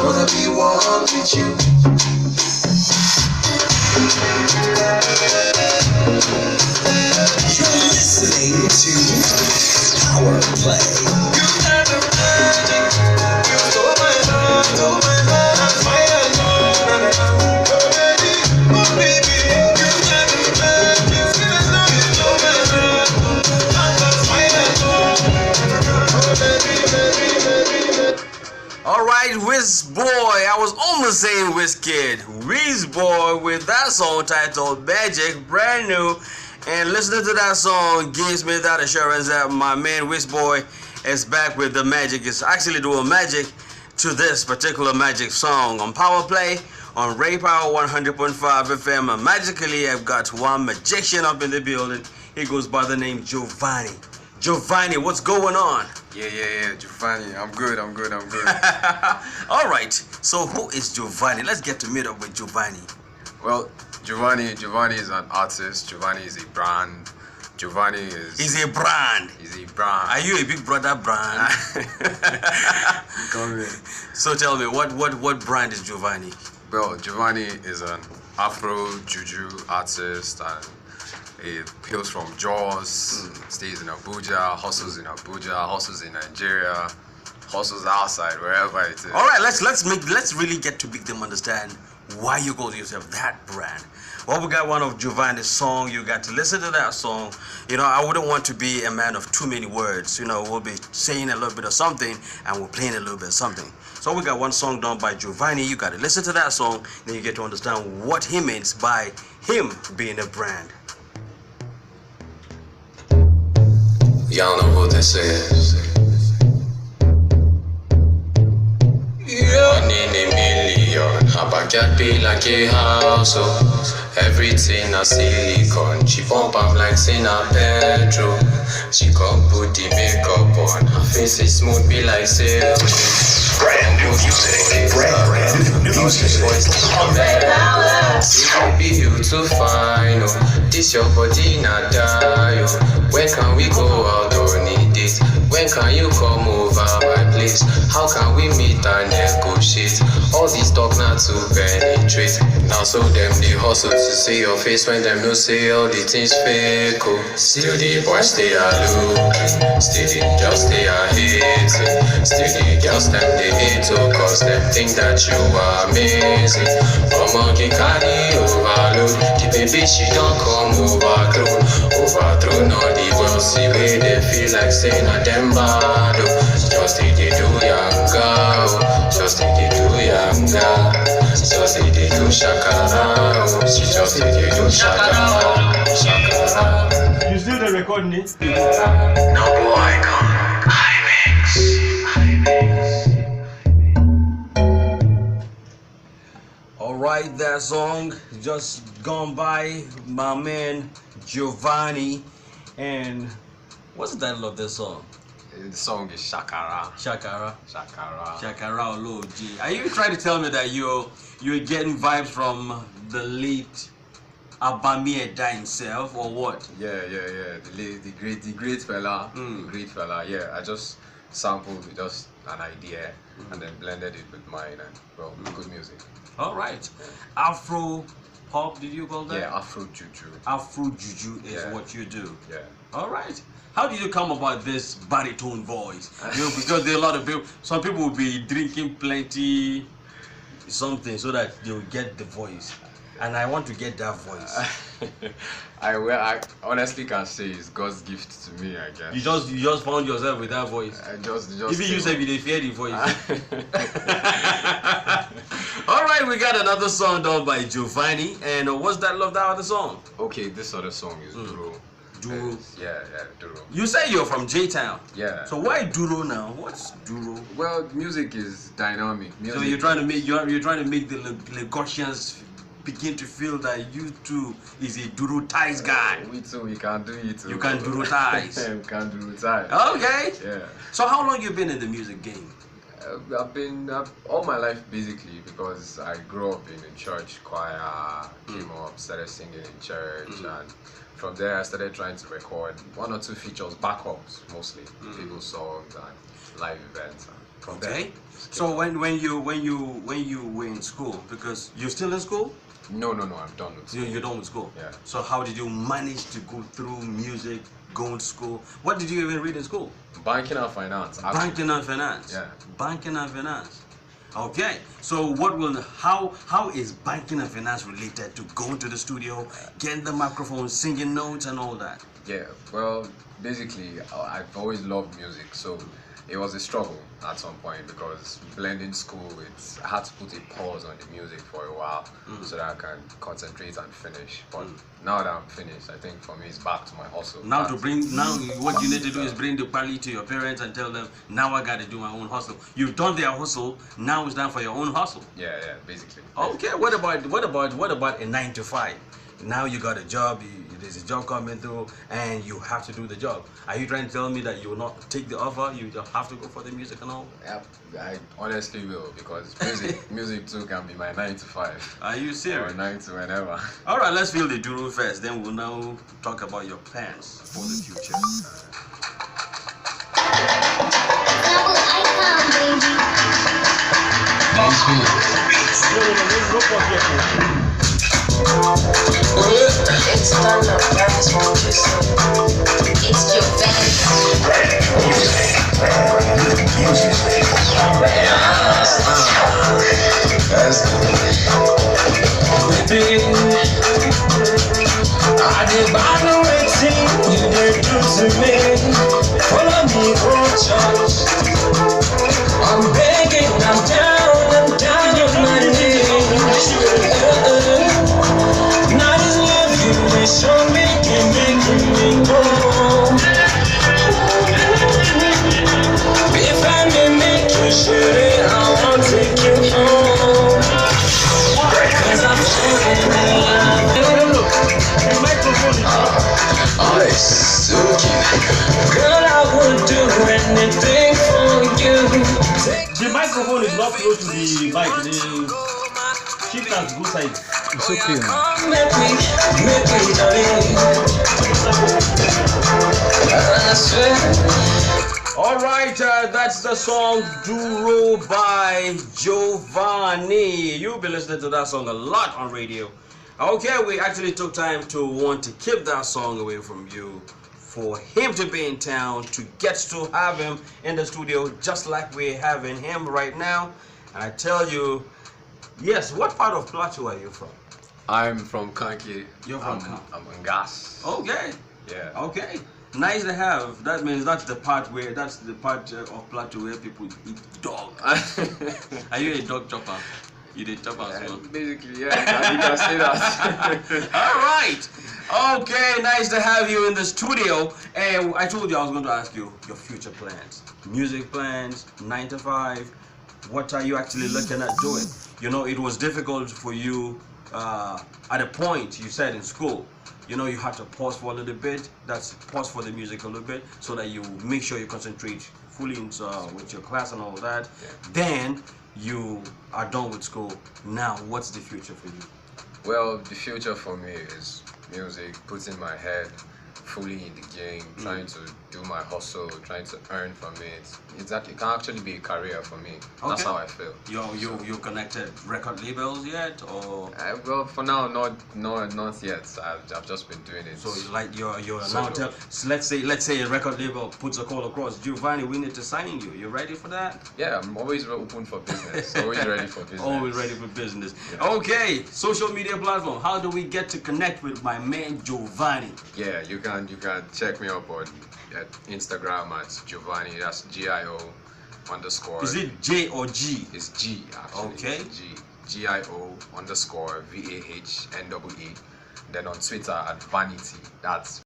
wanna be one with you. You're listening to Power Play. You got the magic. You stole my heart, fire, oh baby, you got the magic. You stole my heart, fire, All right, Wiz Boy. I was almost saying Wizkid. Wiz Boy with that song titled Magic, brand new. And listening to that song gives me that assurance that my man Wiz Boy is back with the magic. Is actually doing magic to this particular magic song on Power Play on Ray Power 100.5 FM. And magically, I've got one magician up in the building. He goes by the name Giovanni. Giovanni, what's going on? Yeah, Giovanni. I'm good. All right. So who is Giovanni? Let's get to meet up with Giovanni. Well, Giovanni is an artist. Giovanni is a brand. Giovanni is... He's a brand. He's a brand. Are you a Big Brother brand? So tell me, what brand is Giovanni? Well, Giovanni is an Afro Juju artist and he hails from Jos, stays in Abuja, hustles in Nigeria, hustles outside, wherever it is. All right, let's really get to make them understand why you call yourself that brand. Well, we got one of Giovanni's song. You got to listen to that song. You know, I wouldn't want to be a man of too many words. You know, we'll be saying a little bit of something and we're playing a little bit of something. So we got one song done by Giovanni. You got to listen to that song, then you get to understand what he means by him being a brand. Y'all know what this is. One in a million. Her backyard be like a house. Oh. Everything a silicon. She pump up like in a bedroom. She come put the makeup on. Her face is smooth, be like silk. Brand new music. Brand new music. Baby, you too fine. Oh. This your body not die. Oh. When can we go out or need it? When can you come over my place? How can we meet and negotiate? All this talk not to penetrate. Now so them they hustle to see your face when them no say all the things fake. Oh. Still the boys stay a looking. Still the girls stay a hating. Still the girls them they hate oh, cause them think that you are amazing. Mama can carry overload. The baby she don't come overgrown. Overthrown all the wealthy way they feel like saying a them bad. Oh. Just they do young girl. Just they do young girl. Just they do shakara. She just they do shakara. Shakara. You still the recording it? No boy come. Alright, that song just gone by my man Giovanni. And what's the title of this song? The song is Shakara. Shakara. Shakara. Shakara Oloji. Are you trying to tell me that you're getting vibes from the late Abami Eda himself or what? Yeah. The great fella. The great fella. Yeah, I just sampled just an idea and then blended it with mine and well, good music. Alright. Afro pop, did you call that? Yeah, Afro Juju. Afro Juju is what you do. Yeah. Alright. How did you come about this baritone voice? You know, because there are a lot of people, some people will be drinking plenty something so that they will get the voice. And I want to get that voice. I honestly can say it's God's gift to me, I guess. You just found yourself with that voice. Even you said you fear the voice. Alright, we got another song done by Giovanni. And what's that love that other song? Okay, this other song is Duro. Duro. Yeah, Duro. You say you're from J-Town. Yeah. So why Duro now? What's Duro? Well, music is dynamic. So you're trying to make the Lagosians begin to feel that you too is a Duro ties guy. We too, we can do it too. You can Duro ties. We can Duro ties. Okay. Yeah. So how long you been in the music game? I've been all my life basically because I grew up in a church choir, came up, started singing in church, and from there I started trying to record one or two features, backups mostly, people's songs and live events. Okay. So when you were in school, because you're still in school, No, I'm done with school. you're done with school. Yeah. So how did you manage to go through music, going to school? What did you even read in school? Banking and finance. actually. Banking and finance. Yeah. Banking and finance. Okay. So how is banking and finance related to going to the studio, getting the microphone, singing notes and all that? Yeah, well, basically, I've always loved music, so it was a struggle at some point because blending school, I had to put a pause on the music for a while so that I can concentrate and finish. But now that I'm finished, I think for me it's back to my hustle. Now Back what you need to do is bring the party to your parents and tell them, now I got to do my own hustle. You've done their hustle, now it's time for your own hustle. Yeah, basically. Okay, what about a 9 to 5? Now you got a job, there's a job coming through, and you have to do the job. Are you trying to tell me that you will not take the offer? You just have to go for the music and all? Yeah, I honestly will because music too can be my 9 to 5. Are you Or serious? 9 to whenever. All right, let's feel the duro first. Then we'll now talk about your plans for the future. Double icon, baby. It's done up, that's what you say. It's Giovanni. I did buy no waiting, you did do to me. Follow me, oh church. I'm begging, I'm down on my knees. Not as love you, they show me, can make me go. If I may make you shit, I won't take you home. Cause I'm feeling alive. Girl, I would do anything for you. The microphone is not close to the mic. The shift has good side. It's okay, man. Come make me, darling. I swear. All right, that's the song Duro by Giovanni. You'll be listening to that song a lot on radio. Okay, we actually took time to want to keep that song away from you, for him to be in town, to get to have him in the studio just like we're having him right now. And I tell you, yes, what part of Plateau are you from? I'm from Kanki. You're from Kanki. I'm in Gas. Okay. Yeah. Okay, nice to have. That means that's the part of Plateau where people eat dog. Are you a dog chopper? You did chop as well. Basically, yeah, you can say that. All right. Okay, nice to have you in the studio. And I told you I was going to ask you your future plans, music plans, 9 to 5. What are you actually looking at doing? You know, it was difficult for you at a point. You said in school, you know, you had to pause for a little bit. That's pause for the music a little bit, so that you make sure you concentrate fully into with your class and all that. Yeah. Then you are done with school. Now, what's the future for you? Well, the future for me is music, putting my head fully in the game, trying to do my hustle, trying to earn from it. It can actually be a career for me. That's Okay. how I feel. You connected record labels yet, or Well, for now, not yet. I've just been doing it. so it's like you're Solo. now tell. So let's say a record label puts a call across, Giovanni, we need to sign you. You ready for that? Yeah, I'm always open for business. Always ready for business. Always ready for business. Yeah. Okay, social media platform. How do we get to connect with my man Giovanni? Yeah, you can check me up on at Instagram at Giovanni. That's GIO _. Is it J or G? It's G actually. Okay. It's GIO _ VAHNEE. Then on Twitter at Vanity. That's